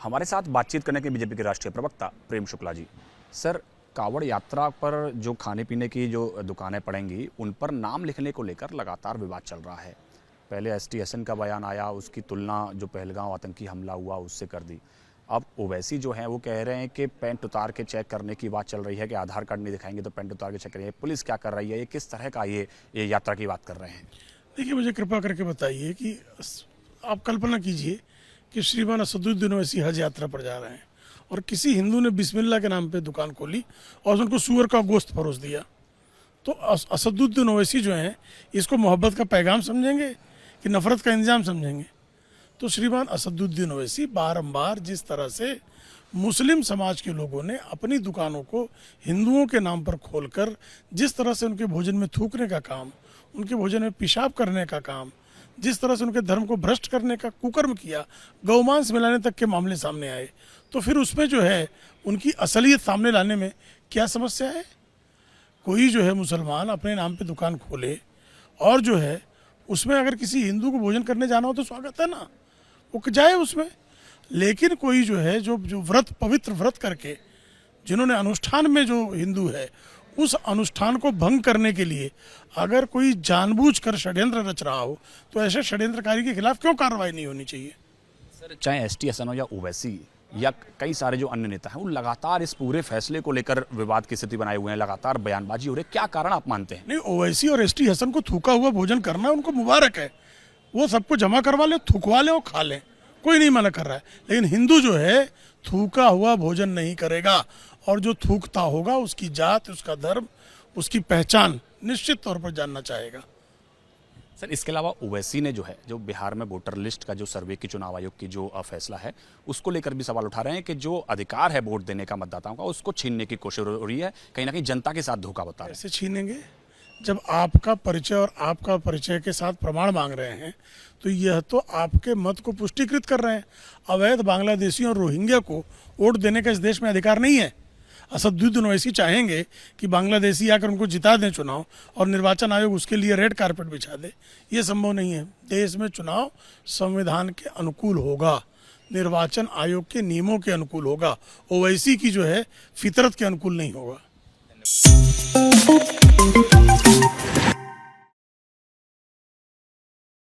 हमारे साथ बातचीत करने के बीजेपी के राष्ट्रीय प्रवक्ता प्रेम शुक्ला जी। सर, कांवड़ यात्रा पर जो खाने पीने की जो दुकानें पड़ेंगी उन पर नाम लिखने को लेकर लगातार विवाद चल रहा है। पहले एसटी हसन का बयान आया, उसकी तुलना जो पहलगांव आतंकी हमला हुआ उससे कर दी। अब ओवैसी जो है वो कह रहे हैं कि पैंट उतार के चेक करने की बात चल रही है कि आधार कार्ड नहीं दिखाएंगे तो पैंट उतार के चेक करेंगे। पुलिस क्या कर रही है, ये किस तरह का ये यात्रा की बात कर रहे हैं? देखिए, मुझे कृपा करके बताइए कि आप कल्पना कीजिए कि श्रीमान असदुद्दीन ओवैसी हज यात्रा पर जा रहे हैं और किसी हिंदू ने बिस्मिल्लाह के नाम पे दुकान खोली और उनको सूअर का गोश्त परोस दिया, तो असदुद्दीन ओवैसी जो हैं इसको मोहब्बत का पैगाम समझेंगे कि नफरत का इंतजाम समझेंगे? तो श्रीमान असदुद्दीन ओवैसी बारंबार जिस तरह से मुस्लिम समाज के लोगों ने अपनी दुकानों को हिंदुओं के नाम पर खोलकर जिस तरह से उनके भोजन में थूकने का काम, उनके भोजन में पेशाब करने का काम, जिस तरह से उनके धर्म को भ्रष्ट करने का कुकर्म किया, गौमांस मिलाने तक के मामले सामने आए, तो फिर उसमें जो है उनकी असलियत सामने लाने में क्या समस्या है? कोई जो है मुसलमान अपने नाम पे दुकान खोले और जो है उसमें अगर किसी हिंदू को भोजन करने जाना हो तो स्वागत है ना, वो जाए उसमें। लेकिन कोई जो है जो व्रत, पवित्र व्रत करके जिन्होंने अनुष्ठान में जो हिंदू है उस अनुष्ठान को भंग करने के लिए अगर कोई जानबूझकर षड्यंत्र रच रहा हो तो ऐसे षड्यंत्रकारी के खिलाफ क्यों कार्रवाई नहीं होनी चाहिए? सर, चाहे एसटी हसन हो या ओवैसी या कई सारे जो अन्य नेता हैं वो लगातार इस पूरे फैसले को लेकर विवाद की स्थिति बनाए हुए हैं, लगातार बयानबाजी हो रही है। क्या कारण आप मानते हैं? नहीं, ओवैसी और एसटी हसन को थूका हुआ भोजन करना उनको मुबारक है, वो सबको जमा करवा ले, थूकवा ले और खा लें, कोई नहीं मना कर रहा है। लेकिन हिंदू जो है थूका हुआ भोजन नहीं करेगा और जो थूकता होगा उसकी जात, उसका धर्म, उसकी पहचान निश्चित तौर पर जानना चाहेगा। सर, इसके अलावा ओवैसी ने जो है जो बिहार में वोटर लिस्ट का जो सर्वे की चुनाव आयोग की जो फैसला है उसको लेकर भी सवाल उठा रहे हैं कि जो अधिकार है वोट देने का मतदाताओं का उसको छीनने की कोशिश हो रही है, कहीं ना कहीं जनता के साथ धोखा बता रहे हैं। कैसे छीनेंगे? जब आपका परिचय और आपका परिचय के साथ प्रमाण मांग रहे हैं तो यह तो आपके मत को पुष्टिकृत कर रहे हैं। अवैध बांग्लादेशियों और रोहिंग्या को वोट देने का इस देश में अधिकार नहीं है। असदुद्दीन ओवैसी चाहेंगे कि बांग्लादेशी आकर उनको जिता दें चुनाव और निर्वाचन आयोग उसके लिए रेड कारपेट बिछा दे, ये संभव नहीं है। देश में चुनाव संविधान के अनुकूल होगा, निर्वाचन आयोग के नियमों के अनुकूल होगा, ओवैसी की जो है फितरत के अनुकूल नहीं होगा।